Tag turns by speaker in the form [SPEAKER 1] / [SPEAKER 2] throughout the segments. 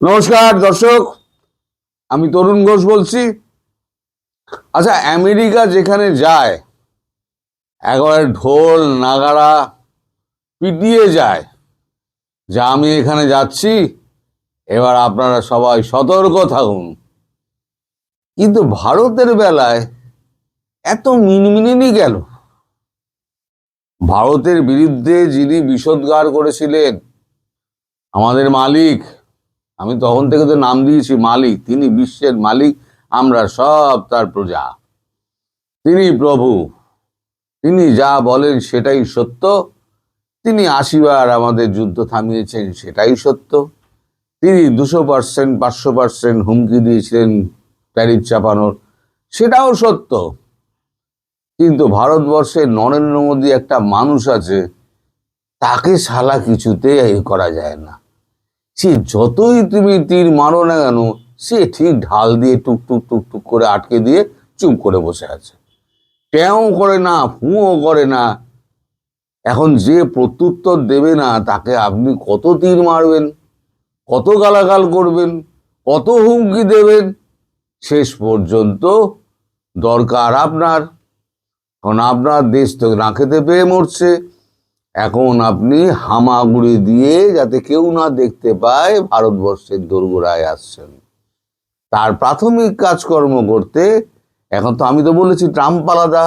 [SPEAKER 1] নমস্কার দর্শক, আমি তরুণ ঘোষ বলছি। আচ্ছা, আমেরিকা যেখানে যায় একেবারে ঢোল নাগাড়া পিটিয়ে যায় যে আমি এখানে যাচ্ছি, এবার আপনারা সবাই সতর্ক থাকুন। কিন্তু ভারতের বেলায় এত মিনমিনি গেল। ভারতের বিরুদ্ধে যিনি বিষোদ্গার করেছিলেন আমাদের মালিক, আমি তখন থেকে তো নাম দিয়েছি মালিক, তিনি বিশ্বের মালিক, আমরা সব তার প্রজা, তিনি প্রভু, তিনি যা বলেন সেটাই সত্য, তিনি ৮০ বার আমাদের যুদ্ধ থামিয়েছেন সেটাই সত্য, তিনি ২০০%, ৫০০% হুমকি দিয়েছিলেন ট্যারিফ চাপানোর, সেটাও সত্য। কিন্তু ভারতবর্ষে নরেন্দ্র মোদী একটা মানুষ আছে, তাকে শালা কিছুতে করা যায় না। সে যতই তুমি তীর মারো না কেন, সে ঠিক ঢাল দিয়ে টুকটুক টুকটুক করে আটকে দিয়ে চুপ করে বসে আছে, ট্যাও করে না, ফুঁও করে না। এখন যে প্রত্যুত্তর দেবে না তাকে আপনি কত তীর মারবেন, কত গালাগাল করবেন, কত হুমকি দেবেন? শেষ পর্যন্ত দরকার আপনার, কারণ আপনার দেশ তো না খেতে পেয়ে মরছে। এখন আপনি হামাগুড়ি দিয়ে যাতে কেউ না দেখতে পায় ভারতবর্ষের দোরগোড়ায় আসছেন। তার প্রাথমিক কাজকর্ম করতে এখন তো আমি তো বলেছি ট্রাম্প আলাদা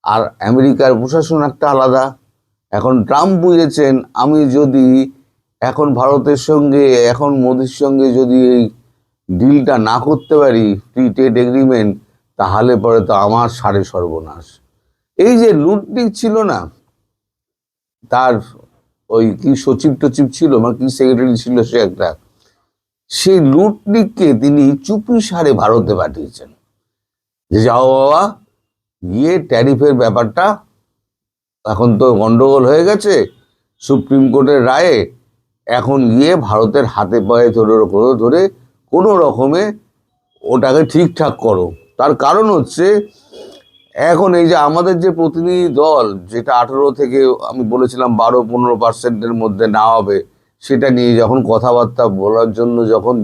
[SPEAKER 1] আর আমেরিকার প্রশাসন একটা আলাদা। এখন ট্রাম্প বুঝেছেন আমি যদি এখন ভারতের সঙ্গে, এখন মোদির সঙ্গে যদি এই ডিলটা না করতে পারি, ফ্রি ট্রেড এগ্রিমেন্ট, তাহলে পরে তো আমার সাড়ে সর্বনাশ। এই যে লুটনিক ছিল না, তার ওই কি সচিব টচিব ছিল, মানে কি সেক্রেটারি ছিল সে একটা, সেই লুটনিককে তিনি চুপি সারে ভারতে পাঠিয়েছেন যে যাও বাবা, গিয়ে ট্যারিফের ব্যাপারটা, এখন তো গন্ডগোল হয়ে গেছে সুপ্রিম কোর্টের রায়ে, এখন গিয়ে ভারতের হাতে পায়ে ধরে কোনো রকমে ওটাকে ঠিকঠাক করো। তার কারণ হচ্ছে এখন এই যে আমাদের যে প্রতিনিধি দল, যেটা 18 থেকে আমি বলেছিলাম 12-15%-এর মধ্যে না হবে, সেটা নিয়ে যখন কথাবার্তা বলার জন্য, যখন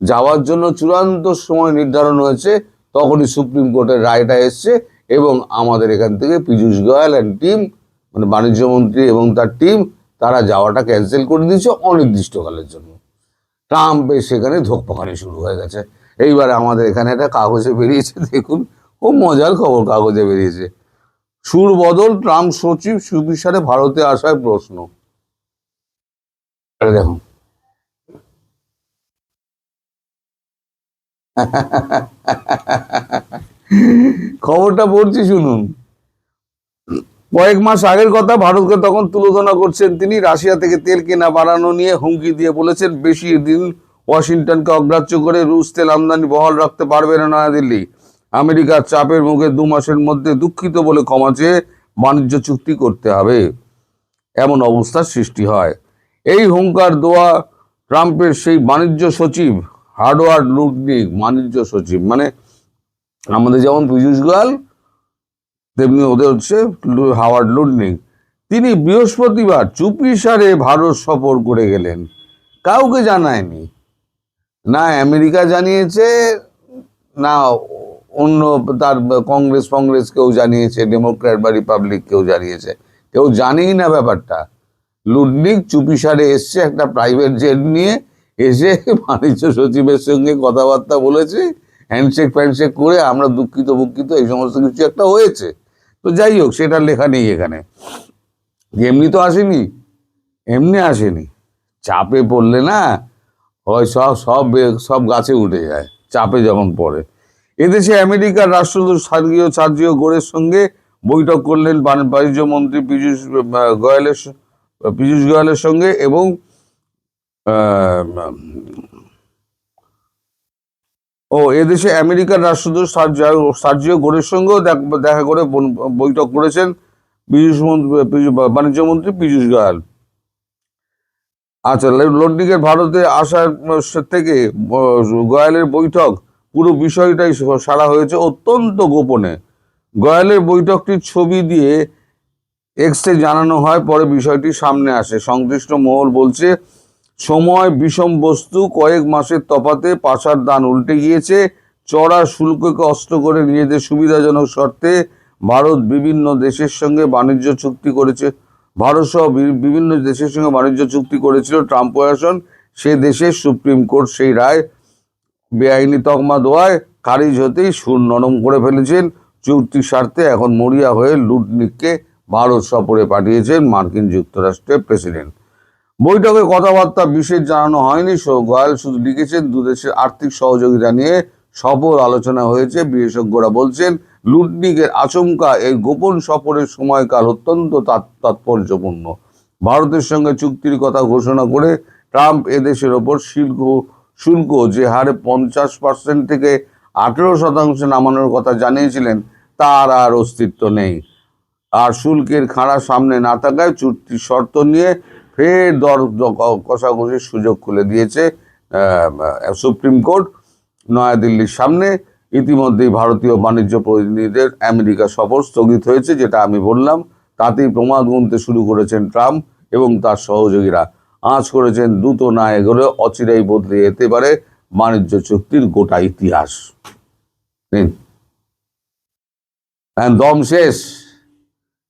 [SPEAKER 1] যাওয়ার জন্য চূড়ান্ত সময় নির্ধারণ হয়েছে, তখনই সুপ্রিম কোর্টের রায়টা এসছে এবং আমাদের এখান থেকে পীযূষ গোয়েল অ্যান্ড টিম, মানে বাণিজ্য মন্ত্রী এবং তার টিম, তারা যাওয়াটা ক্যান্সেল করে দিয়েছে অনির্দিষ্টকালের জন্য। ট্রাম্পের সেখানে ধোঁকপাকানি শুরু হয়ে গেছে। এইবারে আমাদের এখানে একটা কাগজে বেরিয়েছে, দেখুন, খুব মজার খবর কাগজে বেরিয়েছে, সুর বদল, ট্রাম্প সচিব সুবিচারে ভারতে আসার প্রশ্ন। দেখুন, খবরটা পড়ছি, শুনুন। কয়েক মাস আগের কথা, ভারতকে তখন তুলোধনা করছেন তিনি। রাশিয়া থেকে তেল কেনা বাড়ানো নিয়ে হুমকি দিয়ে বলেছেন বেশি দিন ওয়াশিংটনকে অগ্রাহ্য করে রুশ তেল আমদানি বহাল রাখতে পারবে না নয়াদিল্লি। আমেরিকার চাপের মুখে 2 মাসের মধ্যে দুঃখিত বলে ক্ষমা চেয়ে বাণিজ্য চুক্তি করতে হবে, এমন অবস্থার সৃষ্টি হয়। এই হুঙ্কার দেওয়া ট্রাম্পের সেই বাণিজ্য সচিব হার্ডওয়ার্ড লুটনিক, বাণিজ্য সচিব মানে আমাদের যেমন পীযূষ গোয়াল, তেমনি ওদের হচ্ছে হাওয়ার্ড লুটনিক, তিনি বৃহস্পতিবার চুপিসারে ভারত সফর করে গেলেন। কাউকে জানায়নি, না আমেরিকা জানিয়েছে, না অন্য তার কংগ্রেস কেউ জানিয়েছে, ডেমোক্র্যাট বা রিপাবলিক কেউ জানিয়েছে, কেউ জানেই না ব্যাপারটা। লুটনিক চুপিসারে এসছে একটা প্রাইভেট জেট নিয়ে, এসে বাণিজ্য সচিবের সঙ্গে কথাবার্তা বলেছে, হ্যান্ডশেক ফ্যান্ডশেক করে আমরা দুঃখিত এই সমস্ত কিছু একটা হয়েছে। তো যাই হোক, সেটা লেখা নেই এখানে। এমনি তো আসেনি, এমনি আসেনি, চাপে পড়লে না হয় সব সব সব গাছে উঠে যায় চাপে যখন পড়ে। এদেশে আমেরিকার রাষ্ট্রদূত সার্জিও গোরের সঙ্গে বৈঠক করলেন বাণিজ্য মন্ত্রী পীযূষ গোয়েলের সঙ্গে, এবং এদেশে আমেরিকার রাষ্ট্রদূত সার্জিও গোরের সঙ্গেও দেখা করে বৈঠক করেছেন বাণিজ্য মন্ত্রী পীযূষ গোয়েল। আচ্ছা, লুটনিকের ভারতে আসার থেকে গোয়েলের বৈঠক, পুরো বিষয়টাই সারা হয়েছে অত্যন্ত গোপনে। গোয়েলের বৈঠকটির ছবি দিয়ে এক্সে জানানো হয়, পরে বিষয়টি সামনে আসে। সংশ্লিষ্ট মহল বলছে সময় বিষম বস্তু, কয়েক মাসের তফাতে পাশার দান উল্টে গিয়েছে। চড়া শুল্ককে অস্ত্র করে নিজেদের সুবিধাজনক শর্তে ভারত বিভিন্ন দেশের সঙ্গে বাণিজ্য চুক্তি করেছে। ভারত সহ বিভিন্ন দেশের সঙ্গে বাণিজ্য চুক্তি করেছিল ট্রাম্প প্রশাসন। সে দেশের সুপ্রিম কোর্ট সেই রায় বেআইনি তকমা দেওয়ায় খারিজ হতেই সুর নরম করে ফেলেছেন। চুক্তির স্বার্থে এখন মরিয়া হয়ে লুটনিককে ভারত সফরে পাঠিয়েছেন মার্কিন যুক্তরাষ্ট্রের প্রেসিডেন্ট। বৈঠকে কথাবার্তা বিশেষ জানানো হয়নি। গোয়াল শুধু লিখেছেন, দুদেশের আর্থিক সহযোগিতা নিয়ে সফল আলোচনা হয়েছে। বিশেষজ্ঞরা বলছেন, লুটনিকের আচমকা এই গোপন সফরের সময়কাল অত্যন্ত তাৎপর্যপূর্ণ। ভারতের সঙ্গে চুক্তির কথা ঘোষণা করে ট্রাম্প এদেশের ওপর শুল্ক যে হারে 50% থেকে 18% নামানোর কথা জানিয়েছিলেন, তার আর অস্তিত্ব নেই। আর শুল্কের খাঁড়া সামনে না থাকায় চুক্তির শর্ত নিয়ে ফের দর কষাকষির সুযোগ খুলে দিয়েছে সুপ্রিম কোর্ট। নয়াদিল্লির সামনে ইতিমধ্যেই ভারতীয় বাণিজ্য প্রতিনিধিদের আমেরিকা সফর স্থগিত হয়েছে, যেটা আমি বললাম। তাতেই প্রমাদ গুনতে শুরু করেছেন ট্রাম্প এবং তার সহযোগীরা। আঁচ করেছেন, দ্রুত না এগোলে অচিরেই বদলে যেতে পারে বাণিজ্য চুক্তির গোটা ইতিহাস। দম শেষ,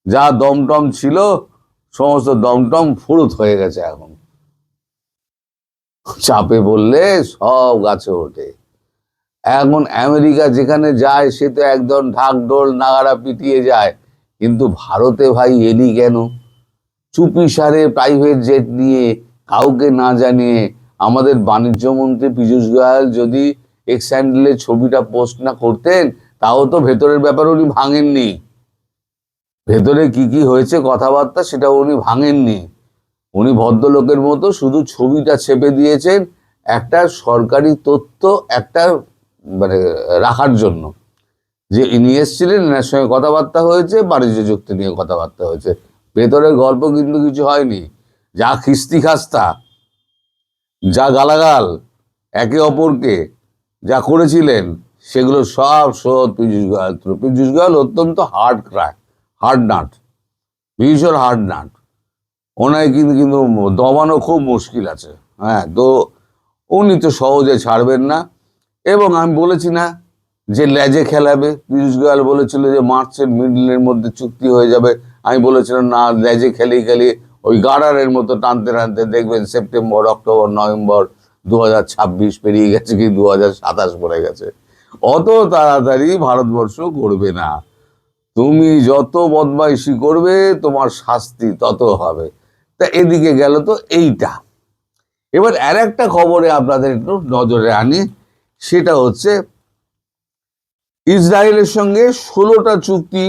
[SPEAKER 1] যা দমটম ছিল সমস্ত দমটম ফুরুত হয়ে গেছে। এখন চাপে বললে সব গাছে ওঠে। এখন আমেরিকা যেখানে যায় সে তো একদম ঢাকঢোল নাগাড়া পিটিয়ে যায়, কিন্তু ভারতে ভাই এলি কেন? চুপিসারে প্রাইভেট জেট নিয়ে কাউকে না জানিয়ে আমাদের বাণিজ্য মন্ত্রী পীযূষ গোয়াল যদি এক্স হ্যান্ডেলে ছবিটা পোস্ট না করতেন, তাও তো ভেতরের ব্যাপার উনি ভাঙেননি। ভেতরে কি কি হয়েছে কথাবার্তা সেটা উনি ভাঙেননি। উনি ভদ্রলোকের মতো শুধু ছবিটা ছেপে দিয়েছেন একটা সরকারি তথ্য একটা মানে রাখার জন্য, যে ইনি এসেছিলেন, এনার সঙ্গে কথাবার্তা হয়েছে, বাণিজ্য চুক্তি নিয়ে কথাবার্তা হয়েছে। ভেতরের গল্প কিন্তু কিছু হয়নি। যা খিস্তি খাস্তা, যা গালাগাল একে অপরকে যা করেছিলেন, সেগুলো সব শোধ পীযূষ গোয়াল। পীযূষ গোয়াল অত্যন্ত হার্ড নাট, ভীষণ হার্ড নাট। ওনায় কিন্তু দমানো খুব মুশকিল আছে। হ্যাঁ, তো উনি তো সহজে ছাড়বেন না। এবং আমি বলেছি না যে লেজে খেলাবে, পীযূষ গোয়াল বলেছিল যে মার্চের মিডলের মধ্যে চুক্তি হয়ে যাবে। আমি বলেছিলাম না, লেজে খেলিয়ে ওই গার্ডারের মতো টানতে টানতে দেখবেন সেপ্টেম্বর, অক্টোবর, নভেম্বর 2026 পেরিয়ে গেছে, কি 2027 পড়ে গেছে। অত তাড়াতাড়ি ভারতবর্ষ করবে না। তুমি যত বদমাইশি করবে তোমার শাস্তি তত হবে। তা এদিকে গেল তো এইটা। এবার আর একটা খবরে আপনাদের একটু নজরে আনি, সেটা হচ্ছে ইসরায়েলের সঙ্গে 16টা চুক্তি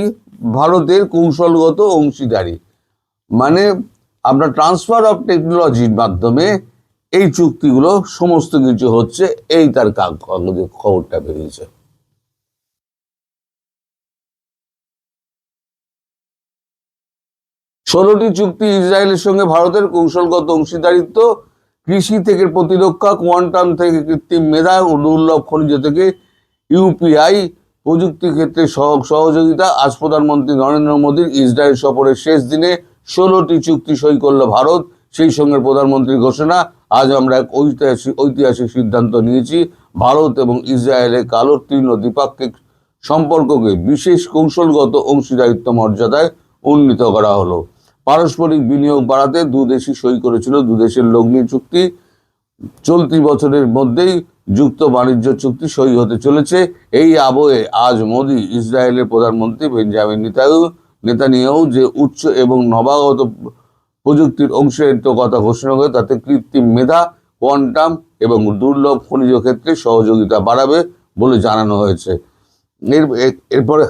[SPEAKER 1] ভারতের কৌশলগত অংশীদারি, মানে আপনার ট্রান্সফার অফ টেকনোলজির মাধ্যমে এই চুক্তিগুলো সমস্ত কিছু হচ্ছে। এই তার কাগজে খবরটা বেরিয়েছে। ষোলোটি চুক্তি ইসরায়েলের সঙ্গে ভারতের কৌশলগত অংশীদারিত্ব, কৃষি থেকে প্রতিরক্ষা, কোয়ান্টাম থেকে কৃত্রিম মেধা, দুর্লভ খনিজ থেকে ইউপিআই প্রযুক্তি ক্ষেত্রে সহযোগিতা। আজ প্রধানমন্ত্রী নরেন্দ্র মোদীর ইসরায়েল সফরের শেষ দিনে 16টি চুক্তি সই করল ভারত। সেই সঙ্গে প্রধানমন্ত্রীর ঘোষণা, আজ আমরা এক ঐতিহাসিক সিদ্ধান্ত নিয়েছি। ভারত এবং ইসরায়েলের কালো তৃণ দ্বিপাক্ষিক সম্পর্ককে বিশেষ কৌশলগত অংশীদারিত্ব মর্যাদায় উন্নীত করা হলো। পারস্পরিক বিনিয়োগ বাড়াতে দুদেশই সই করেছিল দুদেশের লগ্নি চুক্তি। চলতি বছরের মধ্যেই যুক্ত বাণিজ্য চুক্তি সই হতে চলেছে। এই আবহে আজ মোদি ইসরায়েলের প্রধানমন্ত্রী বেঞ্জামিন নেতানিয়াহু যে উচ্চ এবং নবাগত প্রযুক্তির অংশীদারিত্ব কথা ঘোষণা করে, তাতে কৃত্রিম মেধা, কোয়ান্টাম এবং দুর্লভ খনিজ ক্ষেত্রে সহযোগিতা বাড়াবে বলে জানানো হয়েছে। এরপরে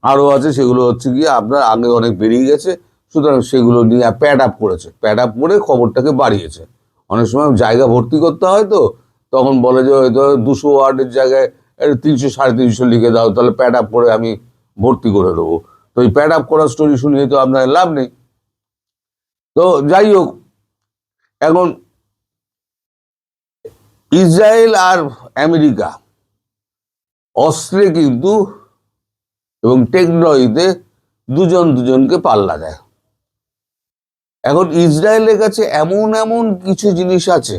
[SPEAKER 1] আরও আছে, সেগুলো হচ্ছে গিয়ে আপনার আগে অনেক বেরিয়ে গেছে, সুতরাং সেগুলো নিয়ে প্যাড আপ করে খবরটাকে বাড়িয়েছে। অনেক সময় জায়গা ভর্তি করতে হয়, তো তখন বলে যে হয়তো 200 ওয়ার্ডের জায়গায় 300 350 লিখে দাও, তাহলে প্যাড আপ করে আমি ভর্তি করে দেবো। তো এই প্যাড আপ করার স্টোরি শুনিয়ে তো আপনার লাভ নেই। তো যাই হোক, এখন ইসরায়েল আর আমেরিকা অস্ত্রে কিন্তু এবং টেকনোলজিতে দুজনকে পাল্লা দেয়। এখন ইসরায়েলের কাছে এমন এমন কিছু জিনিস আছে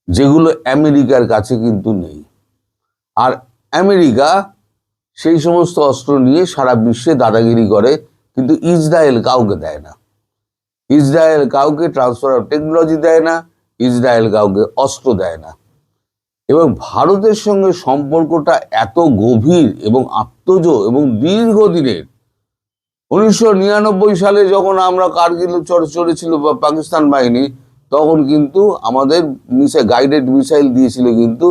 [SPEAKER 1] যেগুলো আমেরিকার কাছে কিন্তু নেই। আর আমেরিকা সেই সমস্ত অস্ত্র নিয়ে সারা বিশ্বে দাদাগিরি করে, কিন্তু ইসরায়েল কাউকে দেয় না। ইসরায়েল কাউকে ট্রান্সফার অফ টেকনোলজি দেয় না, ইসরায়েল কাউকে অস্ত্র দেয় না। এবং ভারতের সঙ্গে সম্পর্কটা এত গভীর এবং আত্মজ এবং দীর্ঘদিনের। 1999 সালে যখন আমরা কারগিল চড়েছিল পাকিস্তান বাহিনী, তখন কিন্তু আমাদের গাইডেড মিসাইল দিয়েছিল কিন্তু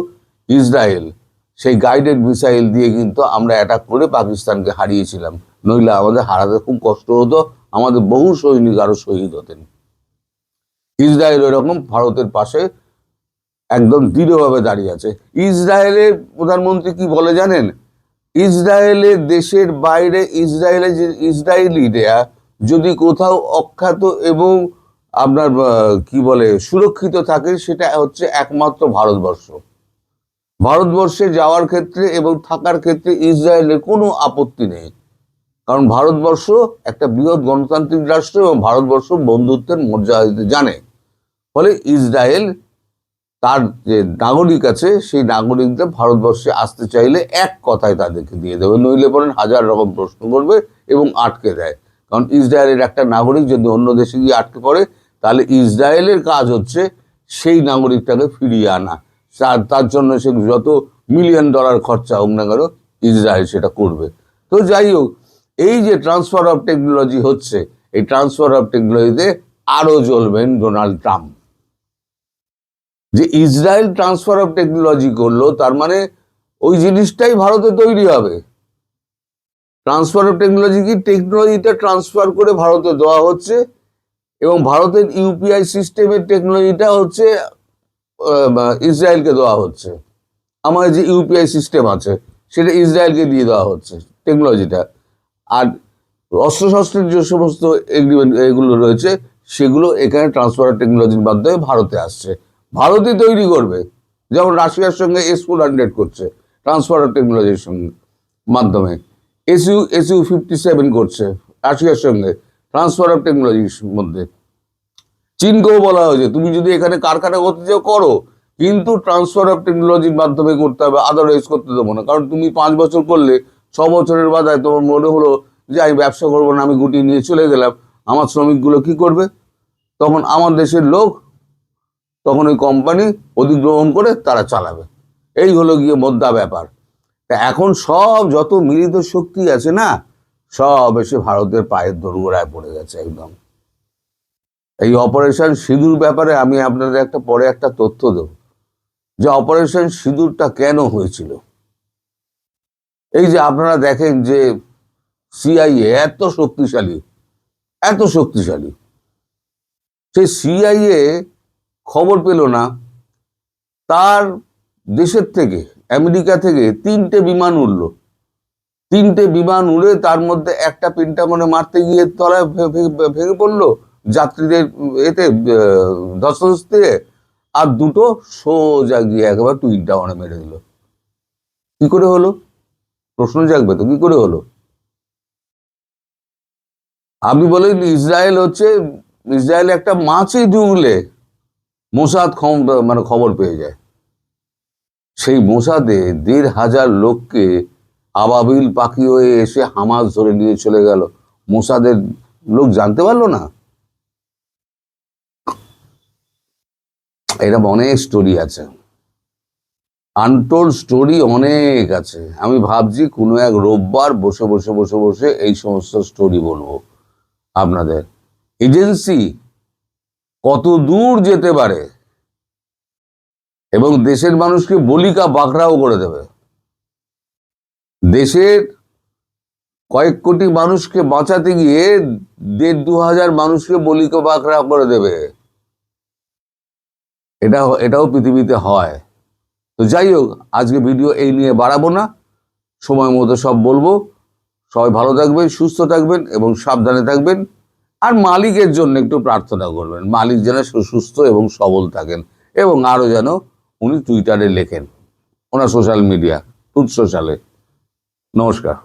[SPEAKER 1] ইসরায়েল। সেই গাইডেড মিসাইল দিয়ে কিন্তু আমরা অ্যাটাক করে পাকিস্তানকে হারিয়েছিলাম, নইলে আমাদের হারাতে খুব কষ্ট হতো, আমাদের বহু সৈনিক আরো শহীদ হতেন। ইসরায়েল ওইরকম ভারতের পাশে একদম দৃঢ়ভাবে দাঁড়িয়ে আছে। ইসরায়েলের প্রধানমন্ত্রী কি বলে জানেন? ইসরায়েলের দেশের বাইরে ইসরায়েলিরা যদি কোথাও অখ্যাত এবং আপনার কি বলে সুরক্ষিত থাকে, সেটা হচ্ছে একমাত্র ভারতবর্ষ। ভারতবর্ষে যাওয়ার ক্ষেত্রে এবং থাকার ক্ষেত্রে ইসরায়েলের কোনো আপত্তি নেই, কারণ ভারতবর্ষ একটা বৃহৎ গণতান্ত্রিক রাষ্ট্র এবং ভারতবর্ষ বন্ধুত্বের মর্যাদা দিতে জানে। ফলে ইসরায়েল তার যে নাগরিক আছে সেই নাগরিকদের ভারতবর্ষে আসতে চাইলে এক কথায় তাদেরকে দিয়ে দেবে, নইলে পরে হাজার রকম প্রশ্ন করবে এবং আটকে দেয়। কারণ ইসরায়েলের একটা নাগরিক যদি অন্য দেশে গিয়ে আটকে পড়ে, তাহলে ইসরায়েলের কাজ হচ্ছে সেই নাগরিকটাকে ফিরিয়ে আনা। তার জন্য সে যত $1 মিলিয়ন খরচা হোক না কেন, ইসরায়েল সেটা করবে। তো যাই হোক, এই যে ট্রান্সফার অফ টেকনোলজি হচ্ছে, এই ট্রান্সফার অফ টেকনোলজিতে আরো জ্বলবেন ডোনাল্ড ট্রাম্প। যে ইসরায়েল ট্রান্সফার অফ টেকনোলজি করলো, তার মানে ওই জিনিসটাই ভারতে তৈরি হবে। ট্রান্সফার অফ টেকনোলজি কি, টেকনোলজিটা ট্রান্সফার করে ভারতে দেওয়া হচ্ছে, এবং ভারতের ইউপিআই সিস্টেমের টেকনোলজিটা হচ্ছে ইসরায়েলকে দেওয়া হচ্ছে। আমাদের যে ইউপিআই সিস্টেম আছে সেটা ইসরায়েলকে দিয়ে দেওয়া হচ্ছে টেকনোলজিটা। আর অস্ত্রশস্ত্রের যে সমস্ত এগ্রিমেন্ট এগুলো রয়েছে, সেগুলো এখানে ট্রান্সফার অফ টেকনোলজির মাধ্যমে ভারতে আসছে, ভারতই তৈরি করবে। যেমন রাশিয়ার সঙ্গে S-400 করছে ট্রান্সফার অফ টেকনোলজির সঙ্গে মাধ্যমে, SU-57 করছে রাশিয়ার সঙ্গে ট্রান্সফার অফ টেকনোলজির মধ্যে। চীনকেও বলা হয়েছে তুমি যদি এখানে কারখানা করতে চাও করো, কিন্তু ট্রান্সফার অফ টেকনোলজির মাধ্যমে করতে হবে, আদারওয়াইজ করতে দেবো না। কারণ তুমি 5 বছর করলে, 6 বছরের বাদায় তোমার মনে হলো যে আমি ব্যবসা করবো না, আমি গুটিয়ে নিয়ে চলে গেলাম, আমার শ্রমিকগুলো কি করবে? তখন আমার দেশের লোক, তখন ওই কোম্পানি অধিগ্রহণ করে তারা চালাবে। এই হলো গিয়ে মোদ্দা ব্যাপার। তা এখন সব যত মিলিত শক্তি আছে না, সব এসে ভারতের পায়ের দোরগোড়ায় পড়ে গেছে একদম। এই অপারেশন সিঁদুর ব্যাপারে আমি আপনাদের পরে একটা তথ্য দেব, যে অপারেশন সিঁদুরটা কেন হয়েছিল। এই যে আপনারা দেখেন যে সিআইএ এত শক্তিশালী, সেই সিআইএ খবর পেল না, তার দেশের থেকে, আমেরিকা থেকে 3টে বিমান উড়লো। 3টে বিমান উড়ে তার মধ্যে একটা পেন্টাগনে মারতে গিয়ে তলায় ভেঙে পড়লো যাত্রীদের এতে ধস্তাধস্তিতে, আর 2টো সোজা গিয়ে একেবারে টুইন টাওয়ারে মেরে দিল। কি করে হলো? প্রশ্ন জাগবে তো, কি করে হলো? আপনি বলেন ইসরায়েল একটা মাছই ঢুকলে মোসাদ খবর পেয়ে যায়। সেই মোসাদে 1,500 লোককে আবাবিল পাখি হয়ে এসে হামাস ধরে নিয়ে চলে গেল, মোসাদের লোক জানতে পারলো না। এরকম অনেক স্টোরি আছে, আনটোল্ড স্টোরি অনেক আছে। আমি ভাবছি কোনো এক রোববার বসে এই সমস্ত স্টোরি বলবো আপনাদের। এজেন্সি কত দূর যেতে পারে এবং দেশের মানুষকে বলিকা বাঁকড়াও করে দেবে। দেশের কয়েক কোটি মানুষকে বাঁচাতে গিয়ে 1,500-2,000 মানুষকে বলিকা বাঁকড়া করে দেবে। এটাও পৃথিবীতে হয়। তো যাই হোক, আজকে ভিডিও এই নিয়ে বাড়াবো না, সময় মতো সব বলবো। সবাই ভালো থাকবেন, সুস্থ থাকবেন এবং সাবধানে থাকবেন। আর মালিকের জন্য একটু প্রার্থনা করবেন, মালিক যেন সুস্থ এবং সবল থাকেন, এবং আরো যেন উনি টুইটারে লেখেন, ওনার সোশ্যাল মিডিয়া ট্রুথ সোশ্যালে। নমস্কার।